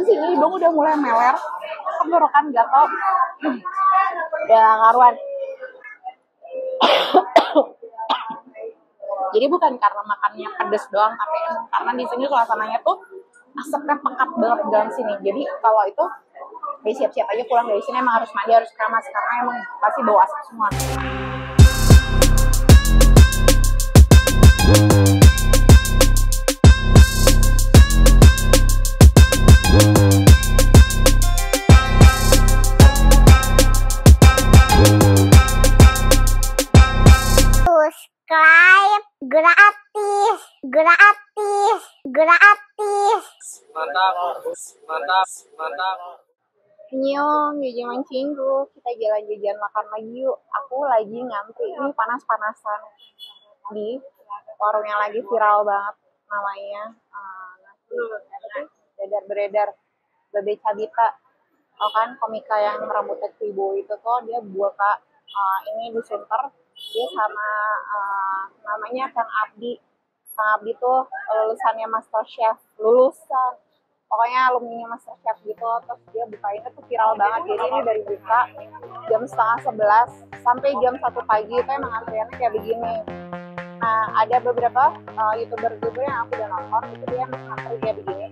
Sini hidung udah mulai meler, tenggorokan gatel, udah ngaruan. Jadi bukan karena makannya pedes doang, tapi emang karena di sini suasananya tuh asapnya pekat banget dalam sini. Jadi kalau itu siap-siap aja pulang dari sini emang harus mandi, harus keramas karena emang pasti bau asap semua. gratis. Mantap. Nyong, jajan cinggu, kita jalan-jajan makan lagi yuk. Aku lagi ngantri, ini panas-panasan di warung yang lagi viral banget namanya nasi dadar beredar Babe Cabita. Oh kan, komika yang rambutnya kribo itu tuh dia buka ini di Sunter, dia sama namanya Kang Abdi. Kang Abdi tuh lulusannya MasterChef, pokoknya alumni MasterChef gitu. Terus dia buka ini tuh viral banget. Jadi ini dari buka jam 10:30 sampai jam 1 pagi itu emang antriannya kayak begini. Nah, ada beberapa youtuber juga yang aku udah nonton, itu dia antri kayak begini.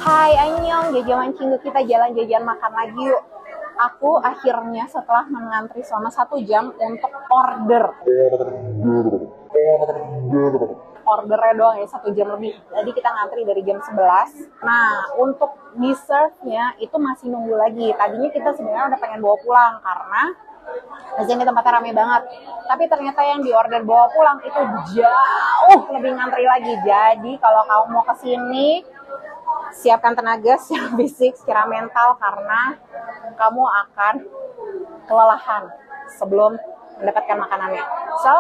Hai Anyong, jajan cinggu, kita jalan-jajan makan lagi yuk. Aku akhirnya setelah mengantri selama 1 jam untuk ordernya doang ya 1 jam lebih. Jadi kita ngantri dari jam 11. Nah, untuk dessertnya itu masih nunggu lagi. Tadinya kita sebenarnya udah pengen bawa pulang karena di sini tempatnya rame banget. Tapi ternyata yang diorder bawa pulang itu jauh lebih ngantri lagi. Jadi kalau kamu mau kesini, siapkan tenaga secara fisik, secara mental karena kamu akan kelelahan sebelum mendapatkan makanannya. So,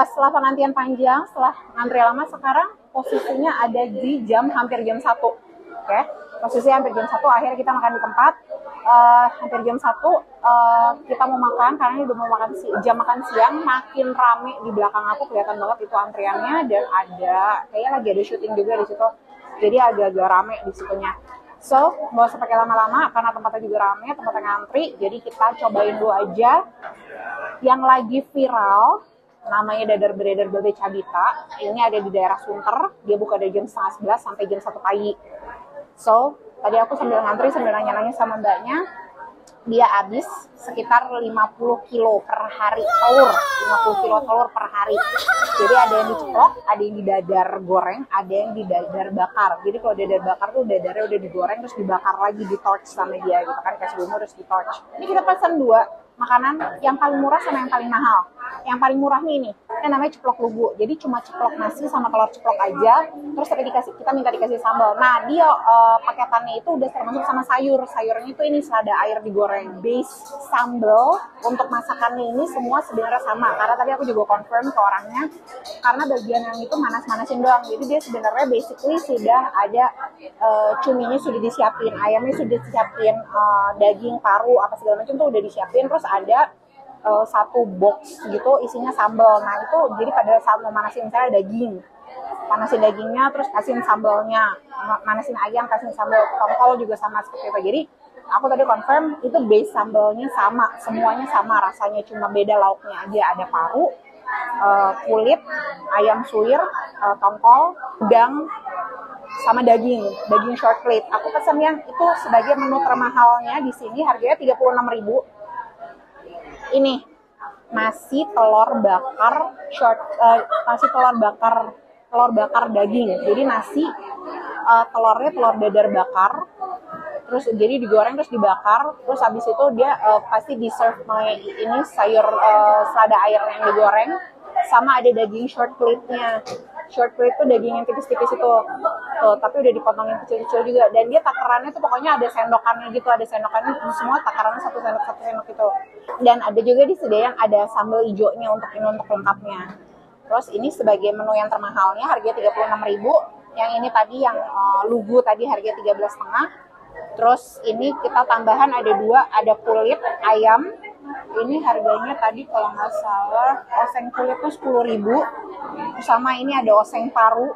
setelah penantian panjang, setelah ngantri lama, sekarang posisinya ada di hampir jam 1. Oke? Posisi hampir jam 1, akhirnya kita makan di tempat. Hampir jam 1 kita mau makan karena ini udah mau makan jam makan siang. Makin rame di belakang aku, kelihatan banget itu antriannya, dan kayaknya lagi ada syuting juga di situ. Jadi agak-agak rame di situnya. So, nggak usah pakai lama-lama karena tempatnya juga rame, tempatnya ngantri. Jadi kita cobain dulu aja yang lagi viral, namanya dadar beredar Babe Cabita. Ini ada di daerah Sunter. Dia buka dari jam 10:30 sampai jam 1 pagi. So, tadi aku sambil ngantri, sambil nanya-nanya sama mbaknya, dia habis sekitar 50 kilo per hari telur, 50 kilo telur per hari. Jadi ada yang diceplok, ada yang didadar goreng, ada yang didadar bakar. Jadi kalau dadar bakar tuh dadarnya udah digoreng terus dibakar lagi, di torch sama dia gitu kan, kayak sebelumnya harus di torch. Ini kita pesan 2 makanan, yang paling murah sama yang paling mahal. Yang paling murah nih ini namanya ceplok lugu. Jadi cuma ceplok nasi sama telur ceplok aja, terus kita minta dikasih sambal. Nah, dia paketannya itu udah termasuk sama sayur. Sayurnya itu ini selada air digoreng. Base sambal untuk masakannya ini semua sebenarnya sama. Karena tadi aku juga confirm ke orangnya, karena bagian yang itu manas-manasin doang. Jadi dia sebenarnya basically sudah ada cuminya sudah disiapin, ayamnya sudah disiapin, daging, paru, apa segala macam tuh udah disiapin. Terus ada 1 box gitu isinya sambal. Nah itu jadi pada saat mau manasin saya panasin dagingnya, terus kasihin sambalnya, manasin ayam, kasihin sambal, tongkol juga sama seperti itu. Jadi aku tadi confirm itu base sambalnya sama, semuanya sama rasanya, cuma beda lauknya aja. Ada paru, kulit, ayam suwir, tongkol, udang, sama daging short plate. Aku pesan yang itu sebagai menu termahalnya di sini, harganya 36.000. Ini nasi telur bakar telur bakar daging. Jadi nasi, telurnya telur dadar bakar, terus jadi digoreng terus dibakar, terus habis itu dia pasti di serve pakai ini sayur selada air yang digoreng, sama ada daging short plate-nya. Short plate itu daging yang tipis-tipis itu, tuh, tapi udah dipotongin kecil-kecil juga. Dan dia takarannya tuh pokoknya ada sendokannya gitu, ada sendokannya semua takarannya satu sendok itu. Dan ada juga disediakan ada sambal hijaunya untuk ini untuk lengkapnya. Terus ini sebagai menu yang termahalnya harganya 36.000. Yang ini tadi yang lugu tadi harganya 13,5. Terus ini kita tambahan ada 2, ada kulit ayam. Ini harganya tadi kalau nggak salah oseng kulitnya 10.000. Sama ini ada oseng paru,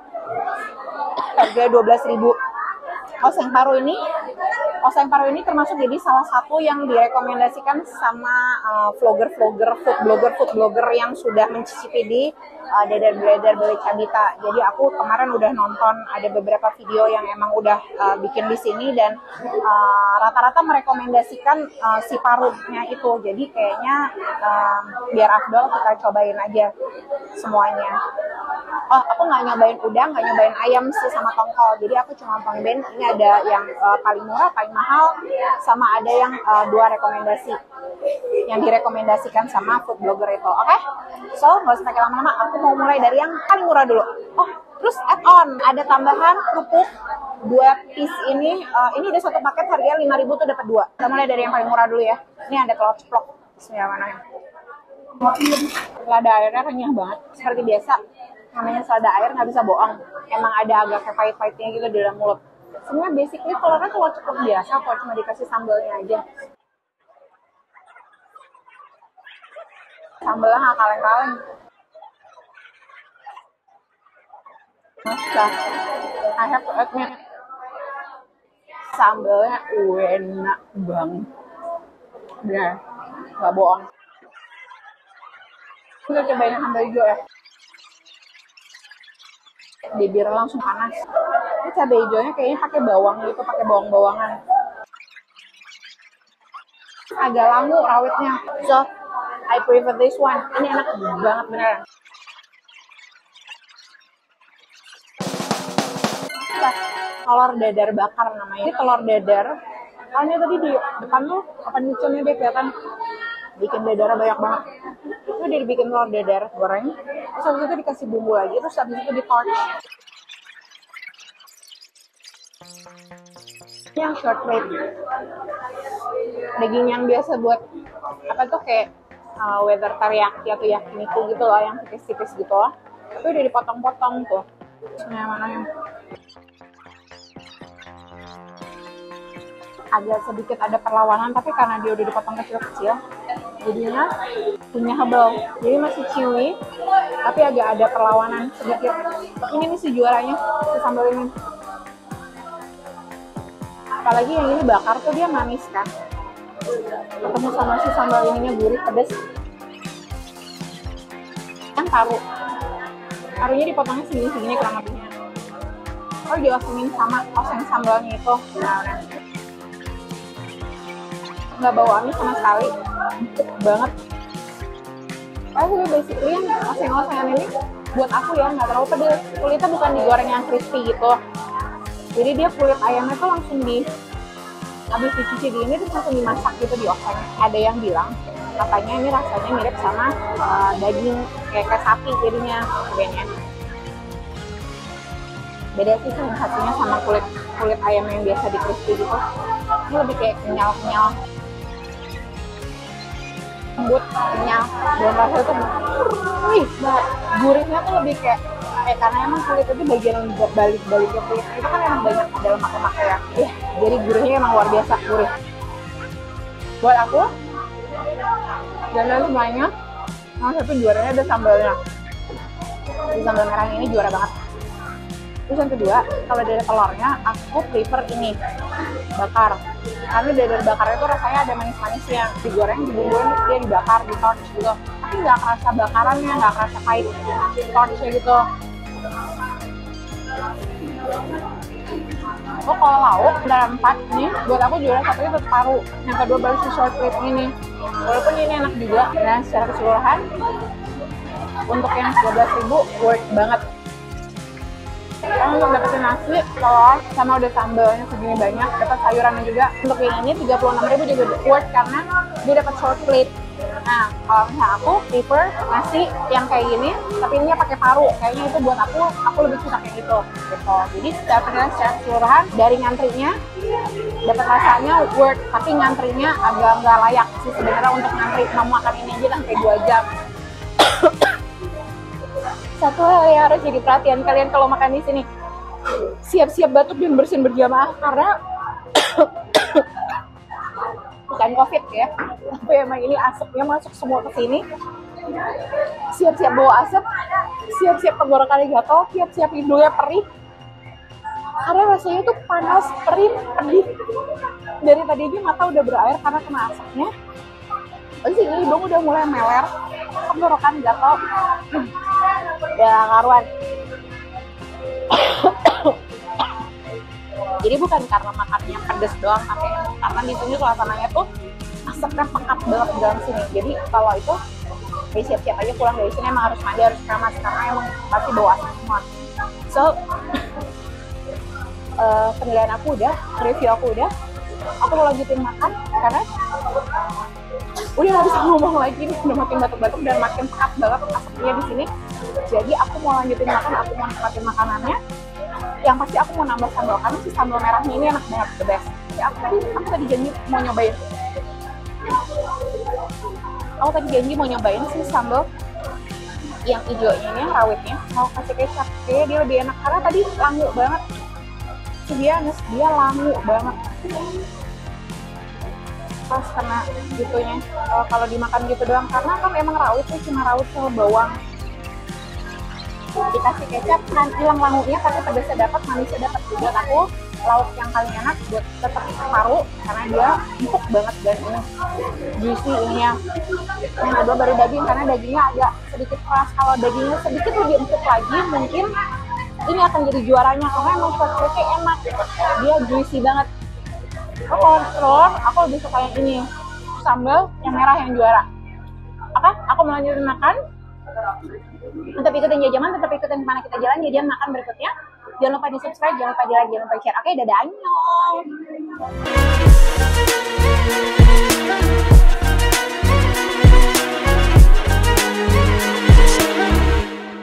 harga 12.000. Oseng paru ini termasuk jadi salah satu yang direkomendasikan sama vlogger-vlogger, food blogger yang sudah mencicipi di dadar Bali Cabita. Jadi aku kemarin udah nonton ada beberapa video yang emang udah bikin di sini dan rata-rata merekomendasikan si parunya itu. Jadi kayaknya biar afdol kita cobain aja semuanya. Oh, aku nggak nyobain udang, nggak nyobain ayam sih sama tongkol. Jadi aku cuma nyobain ini ada yang paling murah, paling mahal, sama ada yang 2 rekomendasi yang direkomendasikan sama food blogger itu. Oke? So, nggak usah pakai lama-lama. Aku mau mulai dari yang paling murah dulu. Oh, terus add-on ada tambahan kerupuk 2 piece ini. Ini udah satu paket harganya 5.000 tuh dapat 2. Kita mulai dari yang paling murah dulu ya. Ini ada telur ceplok. Bismillahirrahmanirrahim. Selada airnya renyah banget, seperti biasa. Namanya selada air nggak bisa bohong. Emang ada agak kayak pahit-pahitnya gitu di dalam mulut. Sebenarnya basically telurnya telur ceplok biasa kok, cuma dikasih sambalnya aja. Sambalnya nggak kaleng-kaleng. Nah, I have to admit, sambalnya enak banget. Bener, nggak bohong. Kita cobain sambal hijau ya. Bibir langsung panas. Ini cabai hijaunya kayaknya pakai bawang gitu, pakai bawang-bawangan. Agak langu rawitnya. So, I prefer this one. Ini enak banget beneran. Telur dadar bakar namanya. Ini telur dadar. Soalnya tadi di depan tuh, apa niconnya dia kelihatan bikin dadarnya banyak banget. Itu udah dibikin telur dadar goreng, terus habis itu dikasih bumbu lagi, terus habis itu di torch. Yang short rib, daging yang biasa buat apa tuh kayak whether teriyaki atau yakiniku gitu loh, yang tipis-tipis gitu loh. Tapi udah dipotong-potong tuh. Nah, mana yang agak sedikit ada perlawanan, tapi karena dia udah dipotong kecil-kecil, jadinya punya hebel. Jadi masih chewy, tapi agak ada perlawanan sedikit. Ini nih si juaranya, si sambal ini. Apalagi yang ini bakar tuh dia manis kan. Ketemu sama si sambal ininya gurih, pedes. Yang parunya dipotongnya segini-segini kurang lebihnya. Oh, diosengin sama oseng sambalnya itu. Nah. Nggak bau amis sama sekali, empuk banget. Tapi basically yang oseng-osengan ini buat aku ya nggak terlalu pedes. Kulitnya bukan digoreng yang crispy gitu, jadi dia kulit ayamnya tuh langsung habis dicuci di ini terus langsung dimasak gitu di oseng. Ada yang bilang katanya ini rasanya mirip sama daging kayak sapi jadinya sebenarnya. Beda sih sensasinya sama kulit ayam yang biasa di crispy gitu. Ini lebih kayak kenyal-kenyal, lembut, kenyal, dan rasanya tuh banget. Gurihnya tuh lebih kayak karena emang kulit itu bagian balik-baliknya kulit itu kan emang banyak ada lemak-lemak ya. Jadi gurihnya emang luar biasa gurih. Buat aku, dan semuanya, nomor satu juaranya ada sambalnya. Di sambal merah ini juara banget. Terus yang kedua, kalau dari telurnya, aku prefer ini, bakar. Karena dadar bakar itu rasanya ada manis-manisnya. Digoreng, dibumbuin, dia dibakar, di torch gitu. Tapi nggak kerasa bakarannya, nggak kerasa pahit torchnya gitu. Oh, kalau lauk, ada 4 nih, buat aku juara satu itu paru. Yang kedua baru si short rib ini. Walaupun ini enak juga, dan secara keseluruhan, untuk yang 12.000 worth banget. Kalian untuk dapetin nasi, telur, sama udah sambalnya segini banyak, dapat sayurannya juga. Untuk yang ini 36.000 juga worth karena dia dapat short plate. Nah, kalau misalnya aku prefer nasi yang kayak gini, tapi ini pakai paru. Kayaknya itu buat aku lebih suka kayak gitu. Jadi secara keseluruhan dari ngantrinya dapat rasanya worth, tapi ngantrinya agak nggak layak sih sebenarnya untuk ngantri mau makan ini aja sampai 2 jam. Satu hal yang harus jadi perhatian kalian kalau makan di sini, siap-siap batuk dan bersin berjamaah karena bukan COVID ya, tapi emang ini asapnya masuk semua ke sini. Siap-siap bawa asap, siap-siap tenggorokannya gatal, siap-siap hidungnya perih. Karena rasanya tuh panas, perih, pedih. Dari tadi aja mata udah berair karena kena asapnya. Terus ini hidung udah mulai meler, tenggorokan gatal. Ya karuan. Jadi bukan karena makannya pedes doang, tapi karena di sini suasananya tuh asapnya pekat banget di dalam sini. Jadi kalau itu siap-siap aja pulang dari sini emang harus mandi, harus keramas karena emang pasti bawa asap semua. So penilaian aku udah, review aku udah. Aku mau lanjutin makan karena udah nggak bisa ngomong lagi nih, udah makin batuk-batuk dan makin pekat banget asapnya di sini. Jadi aku mau lanjutin makan, aku mau nikmatin makanannya. Yang pasti aku mau nambah sambal, karena si sambal merahnya ini enak banget, the best. Jadi aku tadi janji mau nyobain. Aku tadi janji mau nyobain si sambal yang hijaunya ini, yang rawitnya. Mau kasih kecap, kayaknya dia lebih enak karena tadi langu banget. Dia langu banget. Pas kena gitunya, kalau dimakan gitu doang, karena kan emang rawitnya cuma rawit sama bawang. Dikasih kecap kan hilang langunya, tapi pedasnya dapat, manisnya dapat. Buat aku lauk yang paling enak buat tetap paru karena dia empuk banget dan ini juicy ininya. Yang kedua baru daging karena dagingnya agak sedikit keras. Kalau dagingnya sedikit lebih empuk lagi mungkin ini akan jadi juaranya karena emang shortbreadnya enak, dia juicy banget. Kalau telur aku lebih suka yang ini, sambal yang merah yang juara. Aku mau lanjutin makan. Tetap ikutin jajaman, tetap ikutin kemana kita jalan, jajan makan berikutnya. Jangan lupa di subscribe, jangan lupa di like, jangan lupa di share. Oke, dadah, annyeong.